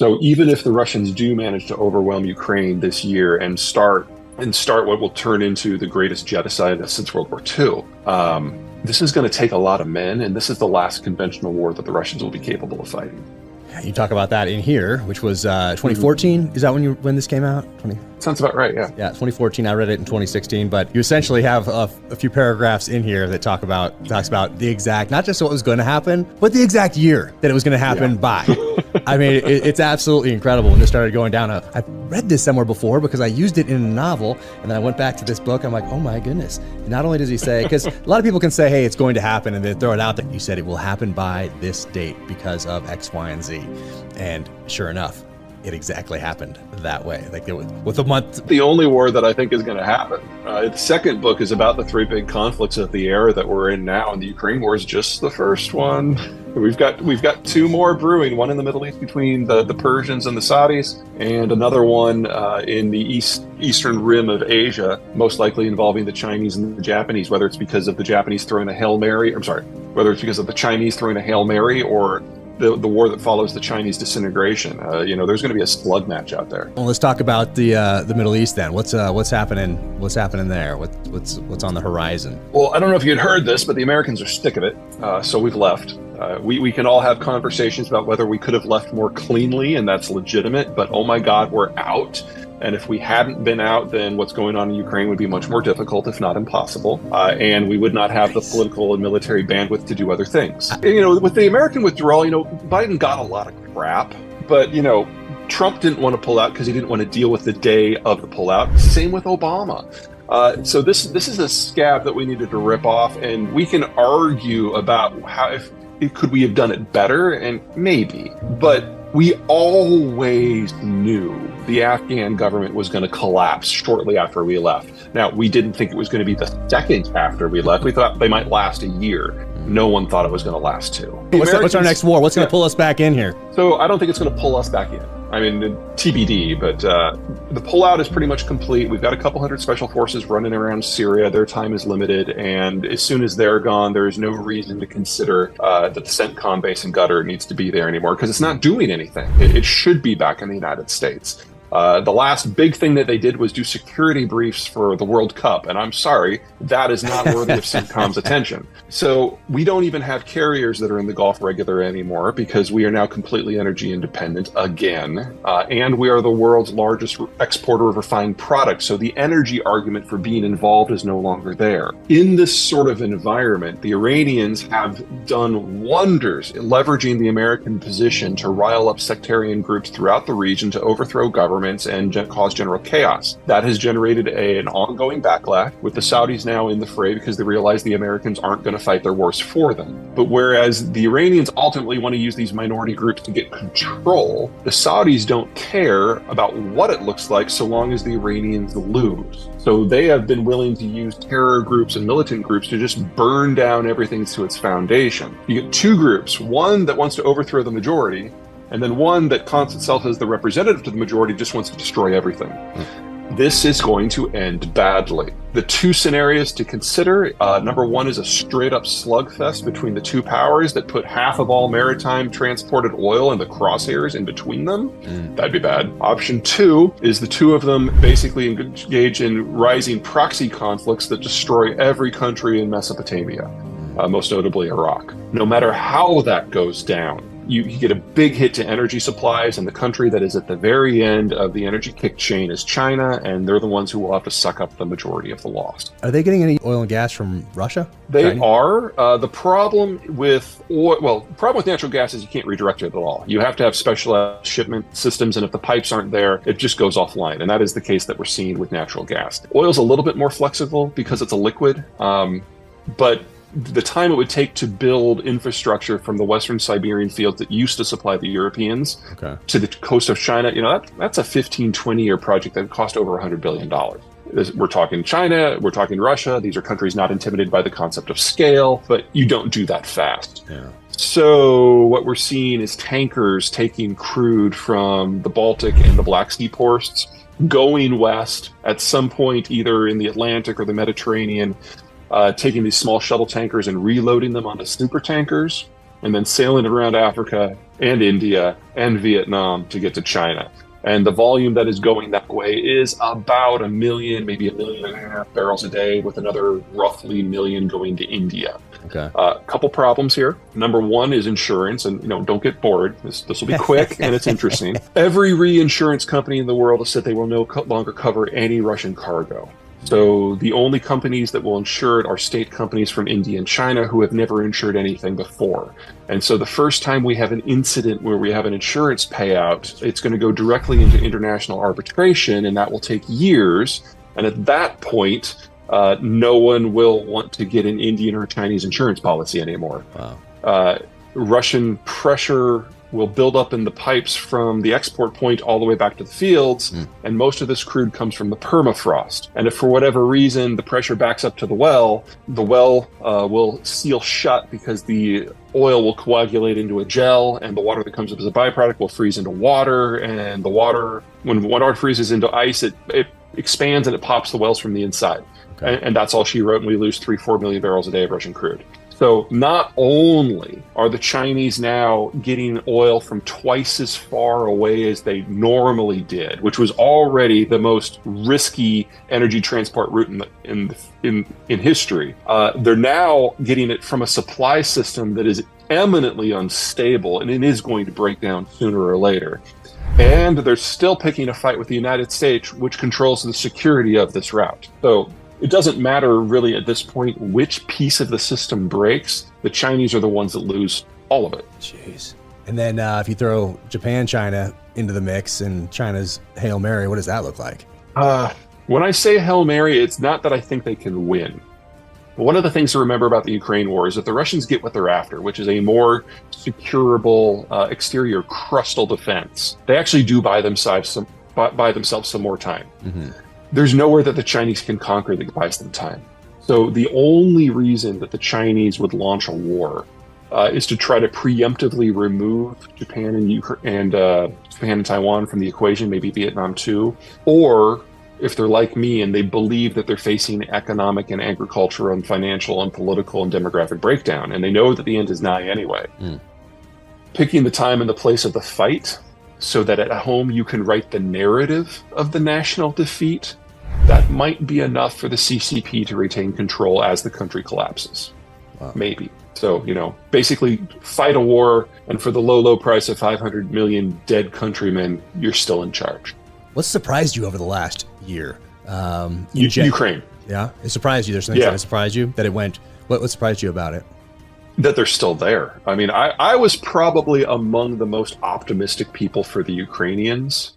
So even if the Russians do manage to overwhelm Ukraine this year and start what will turn into the greatest genocide since World War II, this is going to take a lot of men, and this is the last conventional war that the Russians will be capable of fighting. You talk about that in here, which was 2014. Is that when this came out? Sounds about right, yeah. Yeah, 2014. I read it in 2016, but you essentially have a few paragraphs in here that talks about the exact, not just what was going to happen, but the exact year that it was going to happen by. I mean, it's absolutely incredible when this started going down. I've read this somewhere before because I used it in a novel, and then I went back to this book. I'm like, oh my goodness. Not only does he say, because a lot of people can say, hey, it's going to happen, and they throw it out there. You said it will happen by this date because of X, Y, and Z. And sure enough, it exactly happened that way. Like with a month. The only war that I think is going to happen. The second book is about the three big conflicts of the era that we're in now, and the Ukraine war is just the first one. We've got two more brewing, one in the Middle East between the Persians and the Saudis, and another one in the eastern rim of Asia, most likely involving the Chinese and the Japanese, whether it's because of the Japanese throwing a Hail Mary, whether it's because of the Chinese throwing a Hail Mary or the war that follows the Chinese disintegration. There's going to be a slug match out there. Well, let's talk about the Middle East then. What's happening? What's happening there? What's on the horizon? Well, I don't know if you had heard this, but the Americans are sick of it, so we've left. We can all have conversations about whether we could have left more cleanly, and that's legitimate. But oh my God, we're out. And if we hadn't been out, then what's going on in Ukraine would be much more difficult, if not impossible. And we would not have the political and military bandwidth to do other things. And, with the American withdrawal, Biden got a lot of crap, but, Trump didn't want to pull out because he didn't want to deal with the day of the pullout. Same with Obama. So this is a scab that we needed to rip off, and we can argue about could we have done it better, and maybe, but we always knew the Afghan government was going to collapse shortly after we left. Now, we didn't think it was going to be the second after we left. We thought they might last a year. No one thought it was going to last 2. What's our next war? What's going to pull us back in here? So I don't think it's going to pull us back in. I mean, TBD, but the pullout is pretty much complete. We've got a couple hundred special forces running around Syria. Their time is limited, and as soon as they're gone, there is no reason to consider that the CENTCOM base in Qatar needs to be there anymore, because it's not doing anything. It should be back in the United States. The last big thing that they did was do security briefs for the World Cup, and I'm sorry, that is not worthy of CENTCOM's attention. So we don't even have carriers that are in the Gulf regular anymore, because we are now completely energy independent again, and we are the world's largest exporter of refined products, so the energy argument for being involved is no longer there. In this sort of environment, the Iranians have done wonders in leveraging the American position to rile up sectarian groups throughout the region to overthrow governments and cause general chaos. That has generated an ongoing backlash, with the Saudis now in the fray because they realize the Americans aren't going to fight their wars for them. But whereas the Iranians ultimately want to use these minority groups to get control, the Saudis don't care about what it looks like so long as the Iranians lose. So they have been willing to use terror groups and militant groups to just burn down everything to its foundation. You get two groups, one that wants to overthrow the majority, and then one that counts itself as the representative to the majority, just wants to destroy everything. This is going to end badly. The two scenarios to consider, number one is a straight up slugfest between the two powers that put half of all maritime transported oil in the crosshairs in between them. That'd be bad. Option two is the two of them basically engage in rising proxy conflicts that destroy every country in Mesopotamia, most notably Iraq. No matter how that goes down, you get a big hit to energy supplies, and the country that is at the very end of the energy kick chain is China, and they're the ones who will have to suck up the majority of the loss. Are they getting any oil and gas from Russia? They are. The problem with natural gas is you can't redirect it at all. You have to have specialized shipment systems, and if the pipes aren't there, it just goes offline, and that is the case that we're seeing with natural gas. Oil's a little bit more flexible because it's a liquid, but the time it would take to build infrastructure from the Western Siberian fields that used to supply the Europeans to the coast of China, that's a 15, 20-year project that would cost over $100 billion. We're talking China, we're talking Russia. These are countries not intimidated by the concept of scale, but you don't do that fast. Yeah. So what we're seeing is tankers taking crude from the Baltic and the Black Sea ports, going west at some point either in the Atlantic or the Mediterranean, taking these small shuttle tankers and reloading them onto super tankers, and then sailing around Africa and India and Vietnam to get to China. And the volume that is going that way is about 1 million, maybe 1.5 million barrels a day, with another roughly 1 million going to India. Okay. A couple problems here. Number one is insurance, and don't get bored. This will be quick and it's interesting. Every reinsurance company in the world has said they will no longer cover any Russian cargo. So the only companies that will insure it are state companies from India and China who have never insured anything before. And so the first time we have an incident where we have an insurance payout, it's going to go directly into international arbitration, and that will take years. And at that point, no one will want to get an Indian or Chinese insurance policy anymore. Wow. Russian pressure will build up in the pipes from the export point all the way back to the fields, and most of this crude comes from the permafrost. And if for whatever reason the pressure backs up to the well will seal shut because the oil will coagulate into a gel, and the water that comes up as a byproduct will freeze into water, and the water, when water freezes into ice, it expands and it pops the wells from the inside. Okay. And that's all she wrote, and we lose 3-4 million barrels a day of Russian crude. So not only are the Chinese now getting oil from twice as far away as they normally did, which was already the most risky energy transport route in history, they're now getting it from a supply system that is eminently unstable, and it is going to break down sooner or later. And they're still picking a fight with the United States, which controls the security of this route. So it doesn't matter really at this point which piece of the system breaks. The Chinese are the ones that lose all of it. Jeez. And then if you throw Japan, China into the mix and China's Hail Mary, what does that look like? When I say Hail Mary, it's not that I think they can win. But one of the things to remember about the Ukraine war is that the Russians get what they're after, which is a more securable exterior crustal defense. They actually do buy themselves some more time. Mm-hmm. There's nowhere that the Chinese can conquer that buys them time. So the only reason that the Chinese would launch a war is to try to preemptively remove Japan and Taiwan from the equation, maybe Vietnam too, or if they're like me and they believe that they're facing economic and agricultural and financial and political and demographic breakdown, and they know that the end is nigh anyway. Picking the time and the place of the fight so that at home you can write the narrative of the national defeat, that might be enough for the CCP to retain control as the country collapses. Wow. Maybe. So, basically fight a war, and for the low price of 500 million dead countrymen, you're still in charge. What surprised you over the last year? Ukraine. Yeah? It surprised you? There's something that surprised you? That it went... What surprised you about it? That they're still there. I mean, I was probably among the most optimistic people for the Ukrainians